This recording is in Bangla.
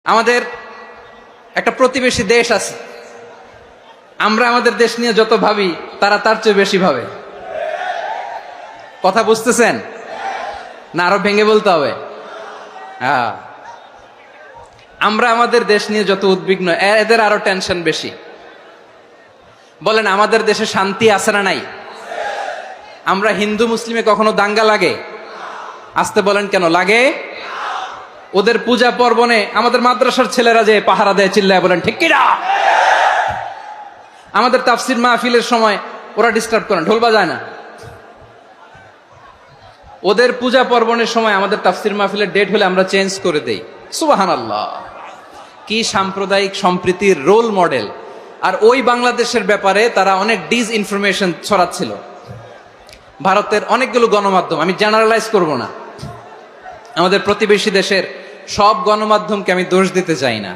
আমাদের একটা প্রতিবেশী দেশ আছে, আমরা আমাদের দেশ নিয়ে যত ভাবি তারা তার চেয়ে বেশি ভাবে। কথা বুঝতেছেন না? আরো ভেঙে বলতে হবে। হ্যাঁ, আমরা আমাদের দেশ নিয়ে যত উদ্বিগ্ন, এদের আরো টেনশন বেশি। বলেন, আমাদের দেশে শান্তি আছে না নাই? আমরা হিন্দু মুসলিমে কখনো দাঙ্গা লাগে? আসতে বলেন, কেন লাগে? ওদের পূজা পর্বণে আমাদের মাদ্রাসার ছেলেরা যে পাহারা দেয়, চিল্লায় বলেন ঠিক কিনা? আমাদের তাফসির মাহফিলের সময় ওরা ডিস্টার্ব করে, ঢোল বাজায় না। ওদের পূজা পর্বণের সময় আমাদের তাফসির মাহফিলের ডেট হলে আমরা চেঞ্জ করে দেই। সুবহানাল্লাহ, কি সাম্প্রদায়িক সম্প্রীতির রোল মডেল। আর ওই বাংলাদেশের ব্যাপারে তারা অনেক ডিসইনফরমেশন ছড়াচ্ছিল। ভারতের অনেকগুলো গণমাধ্যম, আমি জেনারেলাইজ করব না, আমাদের প্রতিবেশী দেশের সব গণমাধ্যমকে আমি দোষ দিতে চাই না।